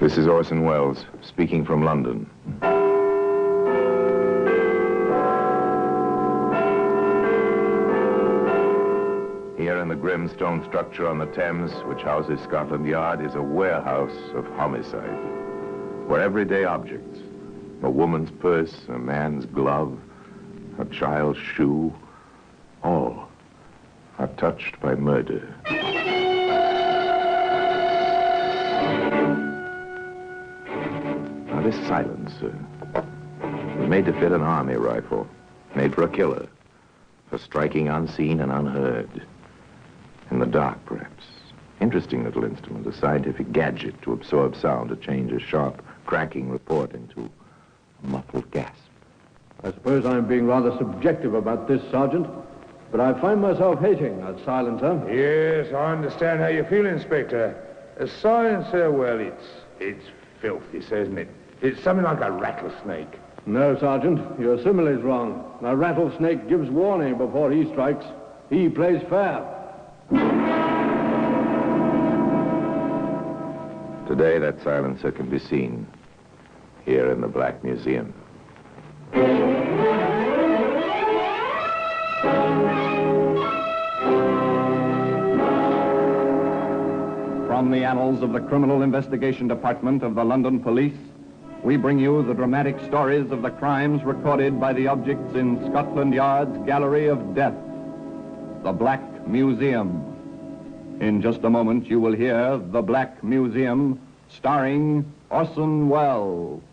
This is Orson Welles, speaking from London. Here in the grim stone structure on the Thames, which houses Scotland Yard, is a warehouse of homicide, where everyday objects, a woman's purse, a man's glove, a child's shoe, all are touched by murder. Now, this silencer was made to fit an army rifle, made for a killer, for striking unseen and unheard. In the dark, perhaps. Interesting little instrument, a scientific gadget to absorb sound, to change a sharp, cracking report into a muffled gasp. I suppose I'm being rather subjective about this, Sergeant, but I find myself hating that silencer. Yes, I understand how you feel, Inspector. A silencer, well, it's filthy, isn't it? It's something like a rattlesnake. No, Sergeant, your simile's wrong. A rattlesnake gives warning before he strikes. He plays fair. Today, that silencer can be seen here in the Black Museum. From the annals of the Criminal Investigation Department of the London Police, we bring you the dramatic stories of the crimes recorded by the objects in Scotland Yard's Gallery of Death, the Black Museum. In just a moment, you will hear The Black Museum, starring Orson Welles.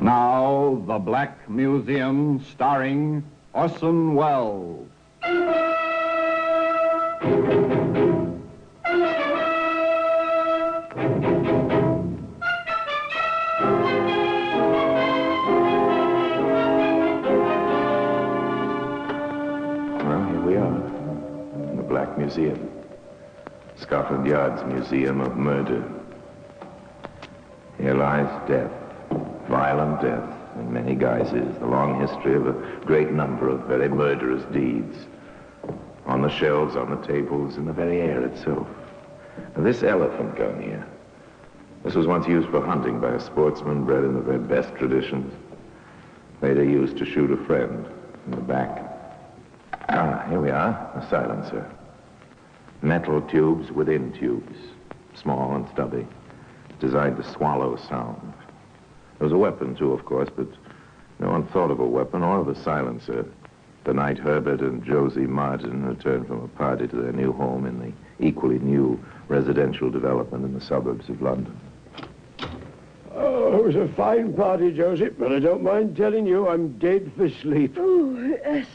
Now, The Black Museum, starring Orson Welles. Well, here we are, in the Black Museum. Scotland Yard's Museum of Murder. Here lies death, violent death, in many guises, the long history of a great number of very murderous deeds. On the shelves, on the tables, in the very air itself. Now, this elephant gun here, this was once used for hunting by a sportsman bred in the very best traditions. Later used to shoot a friend in the back. Ah, here we are, a silencer. Metal tubes within tubes, small and stubby, designed to swallow sound. There was a weapon, too, of course, but no one thought of a weapon or of a silencer the night Herbert and Josie Martin returned from a party to their new home in the equally new residential development in the suburbs of London. Oh, it was a fine party, Josie, but I don't mind telling you I'm dead for sleep. Oh, yes.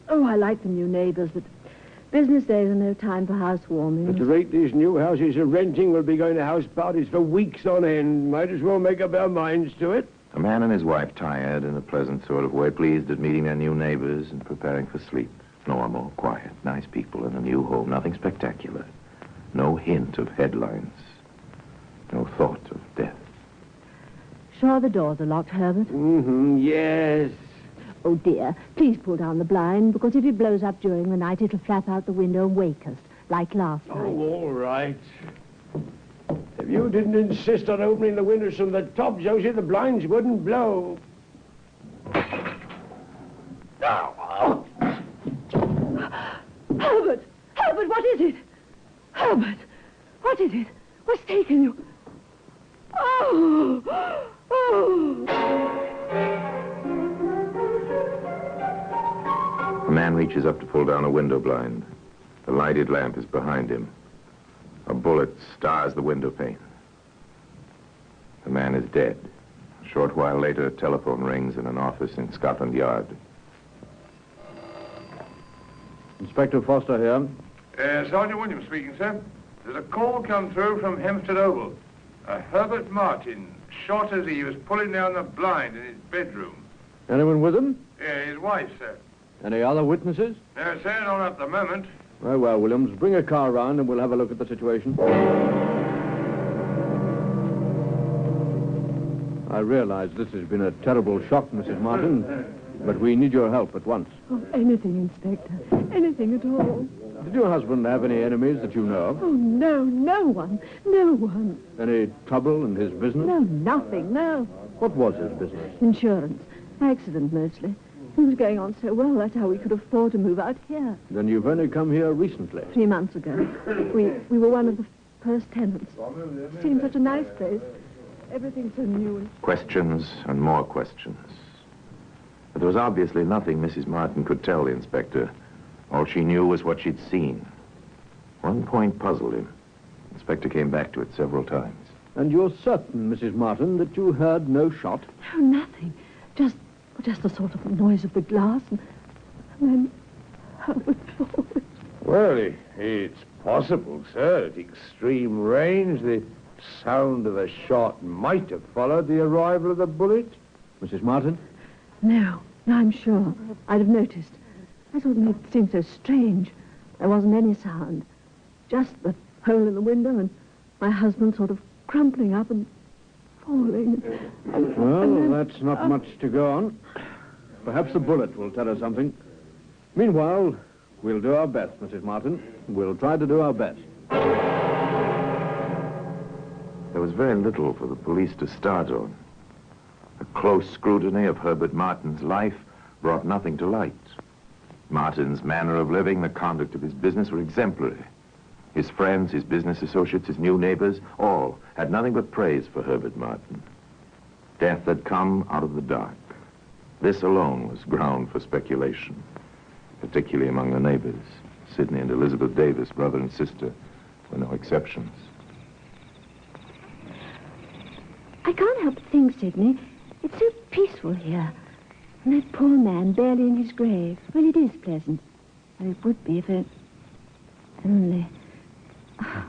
Oh, I like the new neighbors, but business days are no time for housewarming. At the rate these new houses are renting, we'll be going to house parties for weeks on end. Might as well make up our minds to it. A man and his wife, tired in a pleasant sort of way, pleased at meeting their new neighbors and preparing for sleep. Normal, quiet, nice people in a new home, nothing spectacular. No hint of headlines. No thought of death. Sure the doors are locked, Herbert? Yes. Oh, dear, please pull down the blind, because if it blows up during the night, it'll flap out the window and wake us, like last night. Oh, all right. If you didn't insist on opening the windows from the top, Josie, the blinds wouldn't blow. Herbert! Herbert, what is it? Herbert! What is it? What's taken you? Oh! Oh! A man reaches up to pull down a window blind. The lighted lamp is behind him. A bullet stars the window pane. The man is dead. A short while later, a telephone rings in an office in Scotland Yard. Inspector Foster here. Sergeant Williams speaking, sir. There's a call come through from Hempstead Oval. Herbert Martin shot as he was pulling down the blind in his bedroom. Anyone with him? His wife, sir. Any other witnesses? No, sir, not at the moment. Very well, Williams. Bring a car round and we'll have a look at the situation. I realize this has been a terrible shock, Mrs. Martin, but we need your help at once. Oh, anything, Inspector. Anything at all. Did your husband have any enemies that you know of? Oh, no, no one. No one. Any trouble in his business? No, nothing, no. What was his business? Insurance. Accident, mostly. It was going on so well, that's how we could afford to move out here. Then you've only come here recently. 3 months ago. We were one of the first tenants. It seemed such a nice place. Everything so new. Questions and more questions. But there was obviously nothing Mrs. Martin could tell the inspector. All she knew was what she'd seen. One point puzzled him. The inspector came back to it several times. And you're certain, Mrs. Martin, that you heard no shot? No, nothing. Just the sort of noise of the glass, and then Herbert falls. Well, it's possible, sir. At extreme range, the sound of the shot might have followed the arrival of the bullet. Mrs. Martin? No, I'm sure. I'd have noticed. I thought it seemed so strange. There wasn't any sound. Just the hole in the window and my husband sort of crumpling up and falling. Well, that's not much to go on. Perhaps the bullet will tell us something. Meanwhile, we'll do our best, Mrs. Martin. We'll try to do our best. There was very little for the police to start on. A close scrutiny of Herbert Martin's life brought nothing to light. Martin's manner of living, the conduct of his business were exemplary. His friends, his business associates, his new neighbors, all had nothing but praise for Herbert Martin. Death had come out of the dark. This alone was ground for speculation, particularly among the neighbors. Sidney and Elizabeth Davis, brother and sister, were no exceptions. I can't help but think, Sidney, it's so peaceful here. And that poor man barely in his grave. Well, it is pleasant. Well, it would be if it... Only... Oh,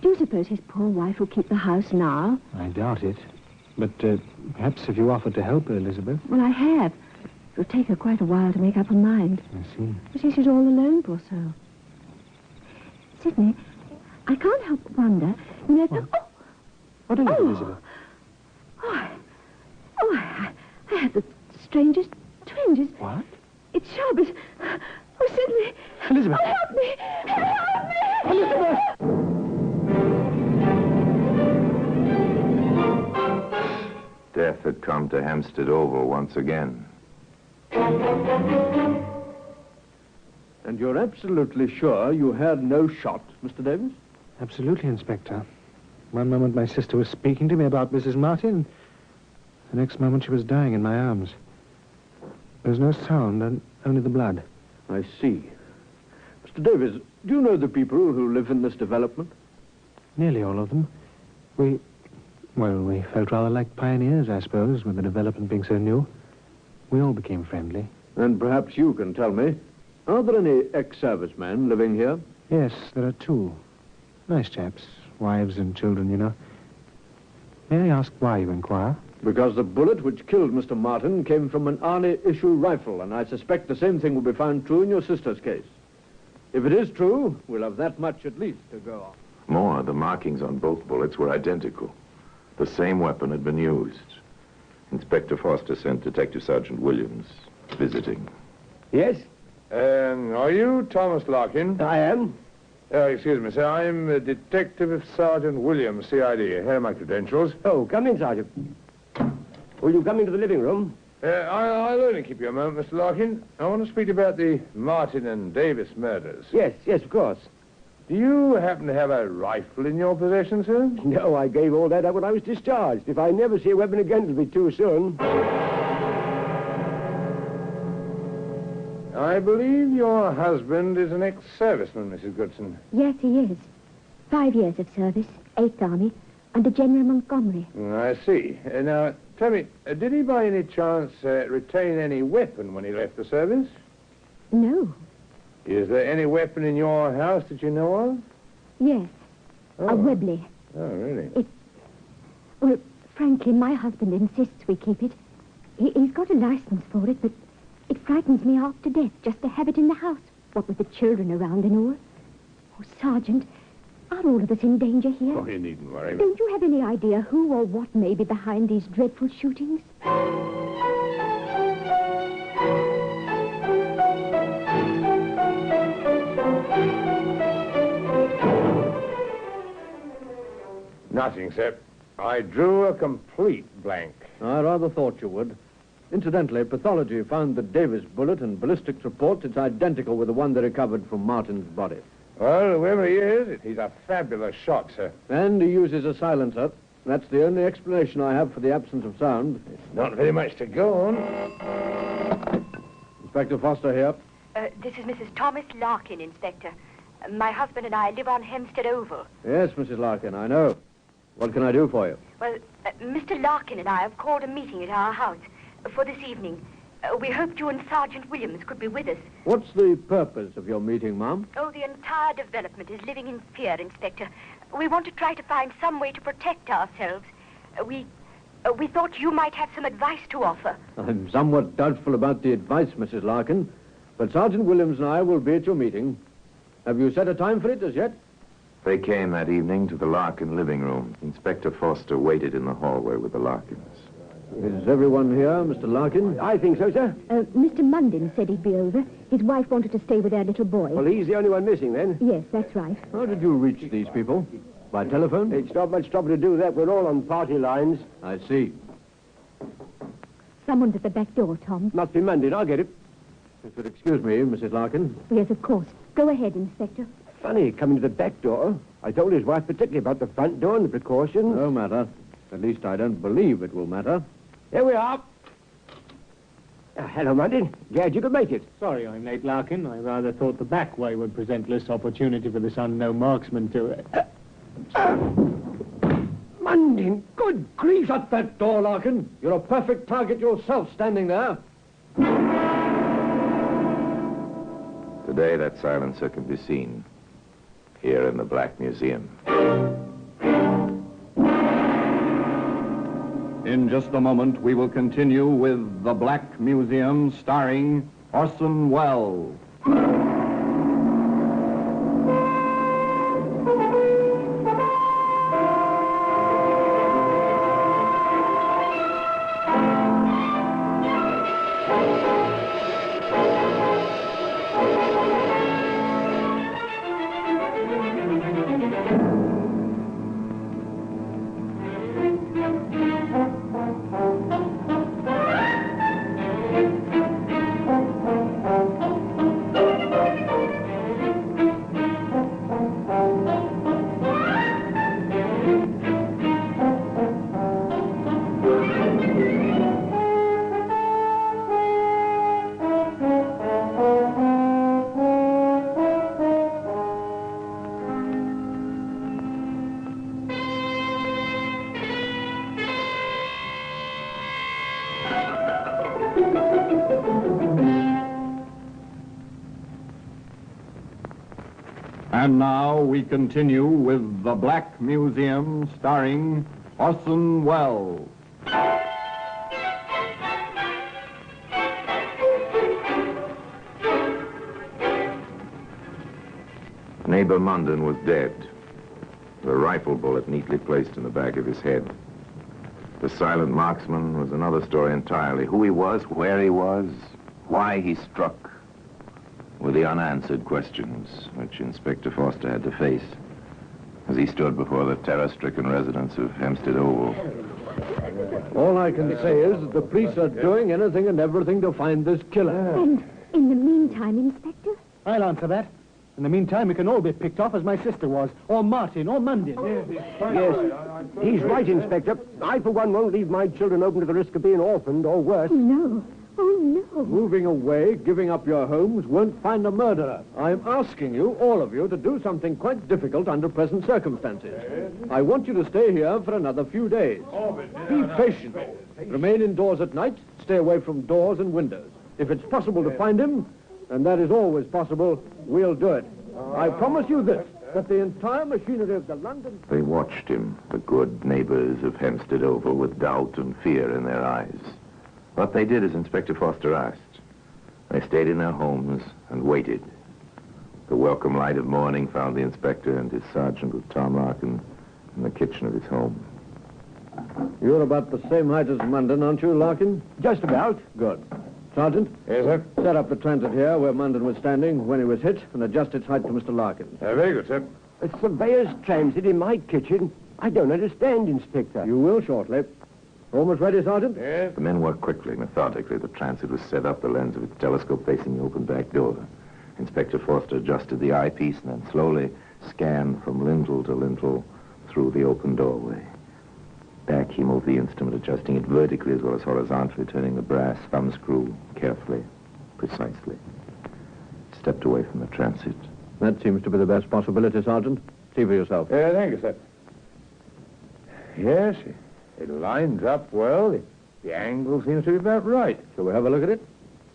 do you suppose his poor wife will keep the house now? I doubt it. But perhaps if you offered to help her, Elizabeth. Well, I have. It will take her quite a while to make up her mind. I see. But she's all alone, poor soul. Sidney, I can't help but wonder... You know... What? Oh! What is it, Elizabeth? I had the strangest twinges. What? It's sharp as... Oh, Sidney! Elizabeth! Oh, help me! Help me! Elizabeth! Death had come to Hampstead Oval once again. And you're absolutely sure you heard no shot, Mr. Davis? Absolutely, Inspector. One moment my sister was speaking to me about Mrs. Martin. The next moment she was dying in my arms. There was no sound, and only the blood. I see. Mr. Davis, do you know the people who live in this development? Nearly all of them. We felt rather like pioneers, I suppose, with the development being so new. We all became friendly. And perhaps you can tell me, are there any ex-servicemen living here? Yes, there are 2. Nice chaps. Wives and children, you know. May I ask why you inquire? Because the bullet which killed Mr. Martin came from an Arnie-issue rifle, and I suspect the same thing will be found true in your sister's case. If it is true, we'll have that much at least to go on. More, the markings on both bullets were identical. The same weapon had been used. Inspector Foster sent Detective Sergeant Williams visiting. Yes? Are you Thomas Larkin? I am. Excuse me, sir. I'm Detective Sergeant Williams, CID. Here are my credentials. Oh, come in, Sergeant. Will you come into the living room? I'll only keep you a moment, Mr. Larkin. I want to speak about the Martin and Davis murders. Yes, of course. Do you happen to have a rifle in your possession, sir? No, I gave all that up when I was discharged. If I never see a weapon again, it'll be too soon. I believe your husband is an ex-serviceman, Mrs. Goodson. Yes, he is. 5 years of service, 8th Army, under General Montgomery. I see. Now, tell me, did he by any chance retain any weapon when he left the service? No. Is there any weapon in your house that you know of? Yes. Oh. A Webley. Oh, really? Well, frankly, my husband insists we keep it. He's got a license for it, but it frightens me half to death just to have it in the house. What with the children around and all. Oh, Sergeant, are all of us in danger here? Oh, you needn't worry. Don't you have any idea who or what may be behind these dreadful shootings? Nothing, sir. I drew a complete blank. I rather thought you would. Incidentally, pathology found the Davis bullet and ballistics reports it's identical with the one they recovered from Martin's body. Well, whoever he is, he's a fabulous shot, sir. And he uses a silencer. That's the only explanation I have for the absence of sound. Not very much to go on. Inspector Foster here. This is Mrs. Thomas Larkin, Inspector. My husband and I live on Hempstead Oval. Yes, Mrs. Larkin, I know. What can I do for you? Well, Mr. Larkin and I have called a meeting at our house for this evening. We hoped you and Sergeant Williams could be with us. What's the purpose of your meeting, ma'am? Oh, the entire development is living in fear, Inspector. We want to try to find some way to protect ourselves. We thought you might have some advice to offer. I'm somewhat doubtful about the advice, Mrs. Larkin, but Sergeant Williams and I will be at your meeting. Have you set a time for it as yet? They came that evening to the Larkin living room. Inspector Foster waited in the hallway with the Larkins. Is everyone here, Mr. Larkin? I think so, sir. Mr. Munden said he'd be over. His wife wanted to stay with their little boy. Well, he's the only one missing, then. Yes, that's right. How did you reach these people? By telephone? It's not much trouble to do that. We're all on party lines. I see. Someone's at the back door, Tom. Must be Monday. I'll get it. If you'll excuse me, Mrs. Larkin. Yes, of course. Go ahead, Inspector. Funny, coming to the back door. I told his wife particularly about the front door and the precautions. No matter. At least I don't believe it will matter. Here we are. Hello, Monday. Glad you could make it. Sorry I'm late, Larkin. I rather thought the back way would present less opportunity for this unknown marksman to... Monday, good grief. Shut that door, Larkin. You're a perfect target yourself standing there. Today, that silencer can be seen here in the Black Museum. In just a moment, we will continue with The Black Museum, starring Orson Welles. And now we continue with The Black Museum, starring Orson Welles. Neighbor Munden was dead, with a rifle bullet neatly placed in the back of his head. The silent marksman was another story entirely. Who he was, where he was, why he struck, were the unanswered questions which Inspector Foster had to face as he stood before the terror-stricken residents of Hempstead Oval. All I can say is that the police are doing anything and everything to find this killer. And in the meantime, Inspector? I'll answer that. In the meantime, we can all be picked off as my sister was, or Martin, or Munden. Yes, he's right, Inspector. I, for one, won't leave my children open to the risk of being orphaned, or worse. Oh, no. Oh, no. Moving away, giving up your homes, won't find a murderer. I'm asking you, all of you, to do something quite difficult under present circumstances. I want you to stay here for another few days. Be patient. Remain indoors at night. Stay away from doors and windows. If it's possible to find him, and that is always possible, we'll do it. I promise you this, that the entire machinery of the London... They watched him, the good neighbors of Hempstead Oval, with doubt and fear in their eyes. What they did as Inspector Foster asked. They stayed in their homes and waited. The welcome light of morning found the inspector and his sergeant with Tom Larkin in the kitchen of his home. You're about the same height as Munden, aren't you, Larkin? Just about. Good. Sergeant? Yes, sir? Set up the transit here where Munden was standing when he was hit and adjust its height to Mr. Larkin. Very good, sir. A surveyor's transit in my kitchen? I don't understand, Inspector. You will shortly. Almost ready, Sergeant? Yes. The men worked quickly, methodically. The transit was set up, the lens of its telescope facing the open back door. Inspector Foster adjusted the eyepiece and then slowly scanned from lintel to lintel through the open doorway. Back he moved the instrument, adjusting it vertically as well as horizontally, turning the brass thumb screw carefully, precisely. Stepped away from the transit. That seems to be the best possibility, Sergeant. See for yourself. Thank you, sir. Yes, it lines up well. The angle seems to be about right. Shall we have a look at it?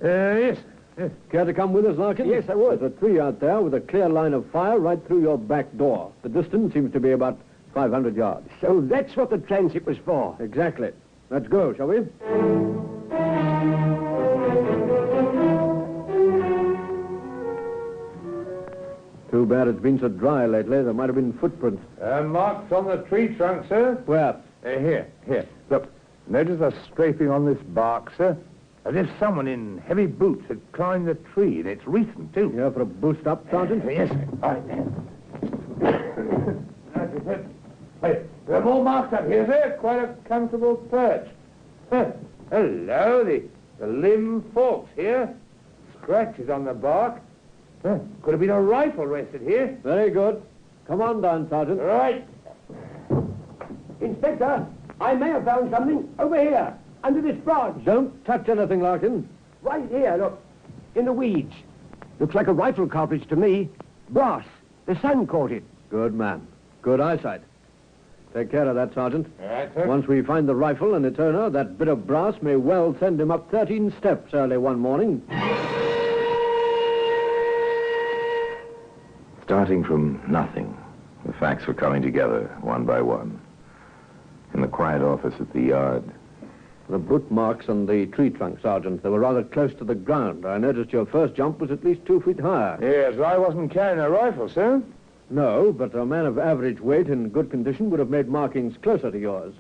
Yes. Yes. Care to come with us, Larkin? Yes, I would. There's a tree out there with a clear line of fire right through your back door. The distance seems to be about 500 yards. So that's what the transit was for. Exactly. Let's go, shall we? Too bad it's been so dry lately. There might have been footprints. Marks on the tree trunk, sir. Where? Here. Look, notice the scraping on this bark, sir. As if someone in heavy boots had climbed the tree, and it's recent, too. Here for a boost up, Sergeant? Yes, sir. All right, That's it. Hey, there are more marks up here, sir. Quite a comfortable perch. Hello, the limb forks here. Scratches on the bark. Could have been a rifle rested here. Very good. Come on down, Sergeant. Right. Inspector, I may have found something over here, under this branch. Don't touch anything, Larkin. Right here, look, in the weeds. Looks like a rifle cartridge to me. Brass. The sun caught it. Good man. Good eyesight. Take care of that, Sergeant. All right, sir. Once we find the rifle and its owner, that bit of brass may well send him up 13 steps early one morning. Starting from nothing, the facts were coming together one by one. In the quiet office at the yard. The boot marks on the tree trunk, Sergeant. They were rather close to the ground. I noticed your first jump was at least 2 feet higher. Yes, I wasn't carrying a rifle, sir. No, but a man of average weight in good condition would have made markings closer to yours.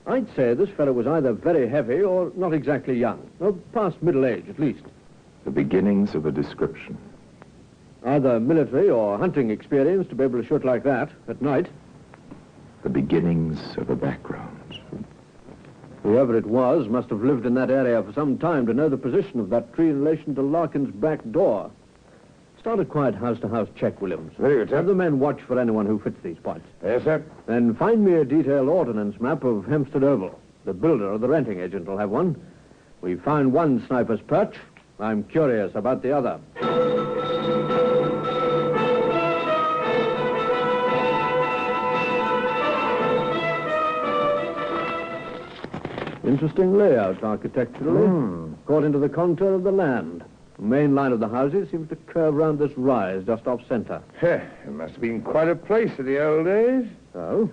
I'd say this fellow was either very heavy or not exactly young. Or past middle age, at least. The beginnings of a description. Either military or hunting experience to be able to shoot like that at night. The beginnings of a background. Whoever it was must have lived in that area for some time to know the position of that tree in relation to Larkin's back door. Start a quiet house-to-house check, Williams. Very good, sir. Have the men watch for anyone who fits these points. Yes, sir. Then find me a detailed ordnance map of Hempstead Oval. The builder or the renting agent will have one. We found one sniper's perch. I'm curious about the other. Interesting layout architecturally. According to the contour of the land. The main line of the houses seems to curve round this rise just off center. It must have been quite a place in the old days. Oh?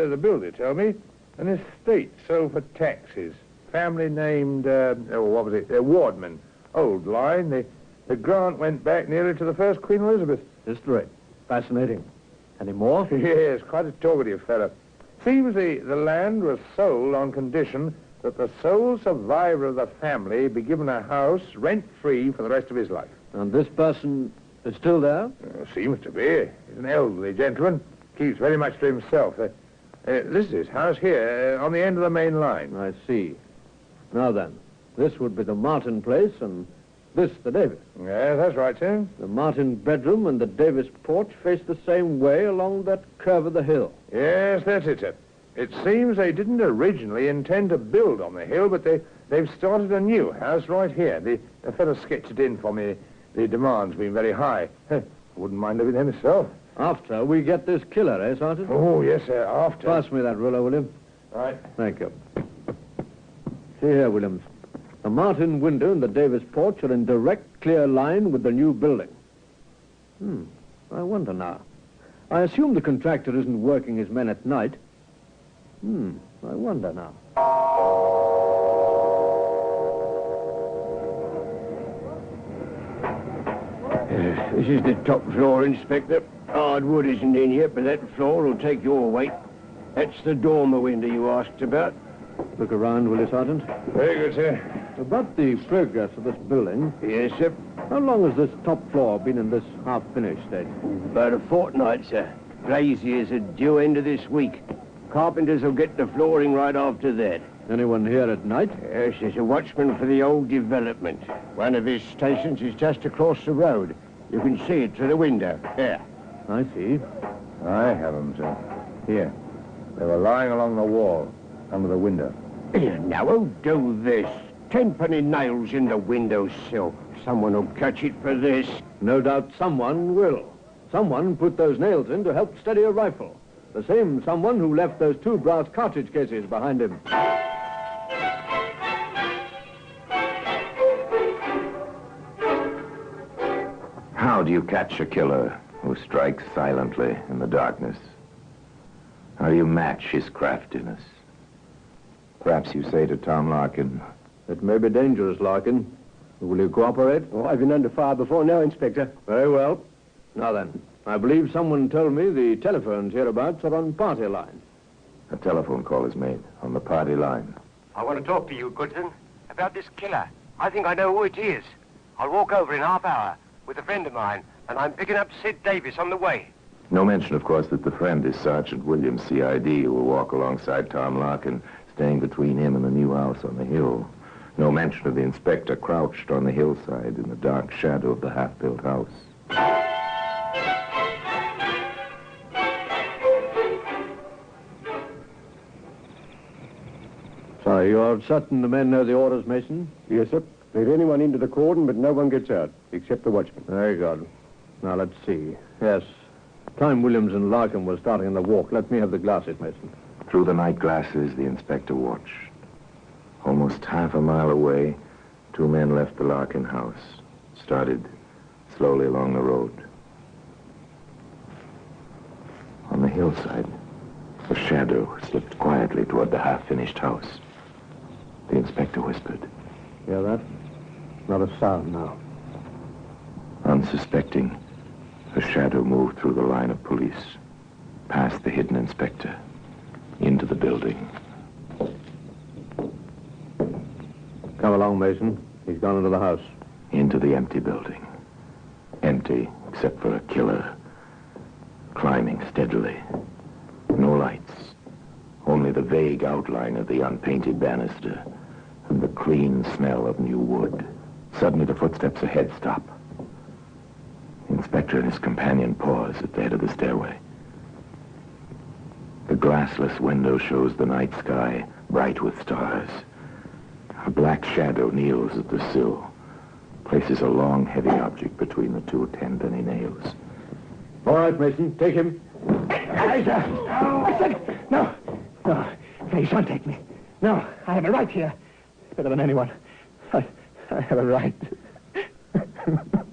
The builder told me. An estate sold for taxes. Family named, Wardman. Old line. The grant went back nearly to the first Queen Elizabeth. History. Fascinating. Any more? Yes, quite a talkative fellow. Seems the land was sold on condition that the sole survivor of the family be given a house rent-free for the rest of his life. And this person is still there? Seems to be. He's an elderly gentleman. Keeps very much to himself. This is his house here, on the end of the main line. I see. Now then, this would be the Martin place, and This, the Davis. Yeah, that's right, sir. The Martin bedroom and the Davis porch face the same way along that curve of the hill. Yes, that's it, sir. It seems they didn't originally intend to build on the hill, but they've started a new house right here. The fellow sketched it in for me. The demand's been very high. Wouldn't mind living there myself. After we get this killer, eh, Sergeant? Oh, yes, sir, after. Pass me that ruler, William. Right. Thank you. See here, Williams. The Martin window and the Davis porch are in direct, clear line with the new building. I wonder now. I assume the contractor isn't working his men at night. I wonder now. This is the top floor, Inspector. Hardwood isn't in yet, but that floor will take your weight. That's the dormer window you asked about. Look around, will you, Sergeant? Very good, sir. About the progress of this building, Yes, sir. how long has this top floor been in this half-finished state? About a fortnight, sir. Glaziers are due end of this week. Carpenters will get the flooring right after that. Anyone here at night? Yes, there's a watchman for the old development. One of his stations is just across the road. You can see it through the window. There. I see. I have them, sir. Here. They were lying along the wall, under the window. Now, who'll do this? 10-penny nails in the windowsill. Someone will catch it for this. No doubt someone will. Someone put those nails in to help steady a rifle. The same someone who left those 2 brass cartridge cases behind him. How do you catch a killer who strikes silently in the darkness? How do you match his craftiness? Perhaps you say to Tom Larkin, It may be dangerous, Larkin. Will you cooperate? Oh, I've been under fire before now, Inspector. Very well. Now then, I believe someone told me the telephones hereabouts are on party line. a telephone call is made on the party line. I want to talk to you, Goodson, about this killer. I think I know who it is. I'll walk over in half hour with a friend of mine, and I'm picking up Sid Davis on the way. No mention, of course, that the friend is Sergeant Williams, CID, who will walk alongside Tom Larkin, staying between him and the new house on the hill. No mention of the inspector crouched on the hillside in the dark shadow of the half-built house. So, you're certain the men know the orders, Mason? Yes, sir. Let anyone into the cordon, but no one gets out, except the watchman. Very good. Now, let's see. Yes. Time Williams and Larkin were starting on the walk. Let me have the glasses, Mason. Through the night glasses, the inspector watched. Almost half a mile away, two men left the Larkin house, started slowly along the road. On the hillside, a shadow slipped quietly toward the half-finished house. The inspector whispered. Hear that? Not a sound now. Unsuspecting, a shadow moved through the line of police, past the hidden inspector, into the building. Come along, Mason. He's gone into the house. Into the empty building. Empty, except for a killer, climbing steadily. No lights. Only the vague outline of the unpainted banister and the clean smell of new wood. Suddenly, the footsteps ahead stop. The inspector and his companion pause at the head of the stairway. The glassless window shows the night sky bright with stars. A black shadow kneels at the sill, places a long, heavy object between the two 10-penny nails. All right, Mason, take him. I said, no. Please don't take me. No, I have a right here. Better than anyone. I have a right.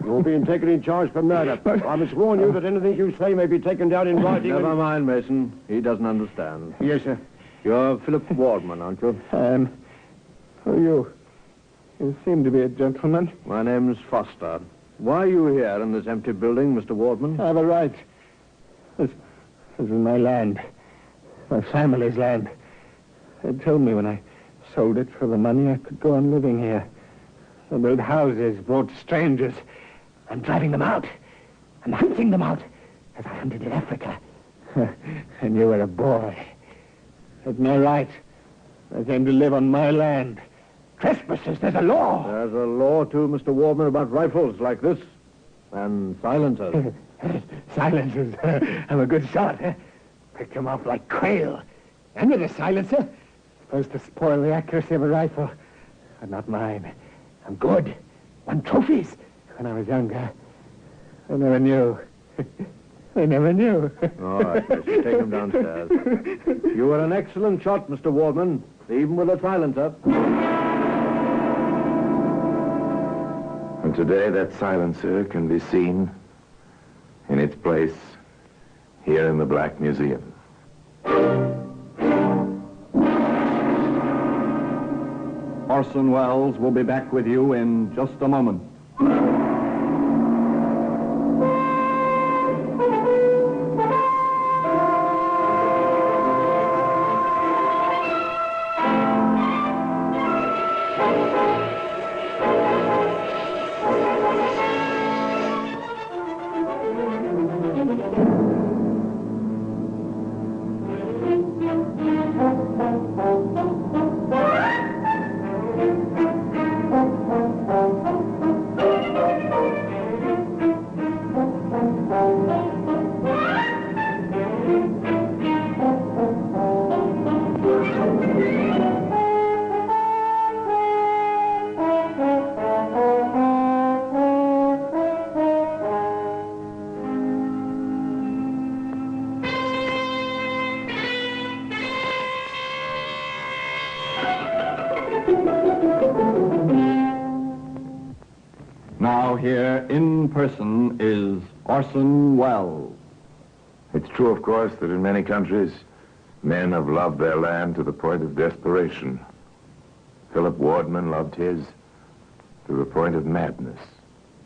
You're being taken in charge for murder. I must warn you that anything you say may be taken down in writing. Never mind, Mason. He doesn't understand. Yes, sir. You're Philip Wardman, aren't you? Who are you? You seem to be a gentleman. My name's Foster. Why are you here in this empty building, Mr. Wardman? I have a right. This is my land. My family's land. They told me when I sold it for the money I could go on living here. I build houses, brought strangers. I'm driving them out. I'm hunting them out, as I hunted in Africa. And you were a boy. It's my right. I came to live on my land. Trespassers, there's a law. There's a law, too, Mr. Warman, about rifles like this. And silencers. Silencers. I'm a good shot. Pick them off like quail. And with a silencer, supposed to spoil the accuracy of a rifle. But not mine. I'm good. Won trophies when I was younger. I never knew. I never knew. All right, mister, take him downstairs. You were an excellent shot, Mr. Warman, even with a silencer. And today that silencer can be seen in its place here in the Black Museum. Orson Welles will be back with you in just a moment. Now here in person is Orson Welles. It's true, of course, that in many countries, men have loved their land to the point of desperation. Philip Wardman loved his to the point of madness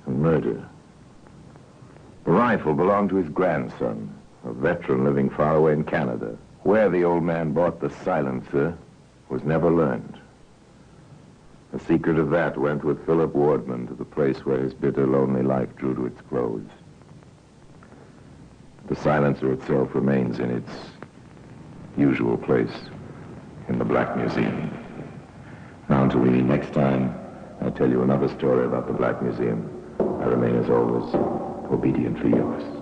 and murder. The rifle belonged to his grandson, a veteran living far away in Canada. Where the old man bought the silencer was never learned. The secret of that went with Philip Wardman to the place where his bitter, lonely life drew to its close. The silencer itself remains in its usual place in the Black Museum. Now, until we meet next time, I'll tell you another story about the Black Museum. I remain, as always, obedient for yours.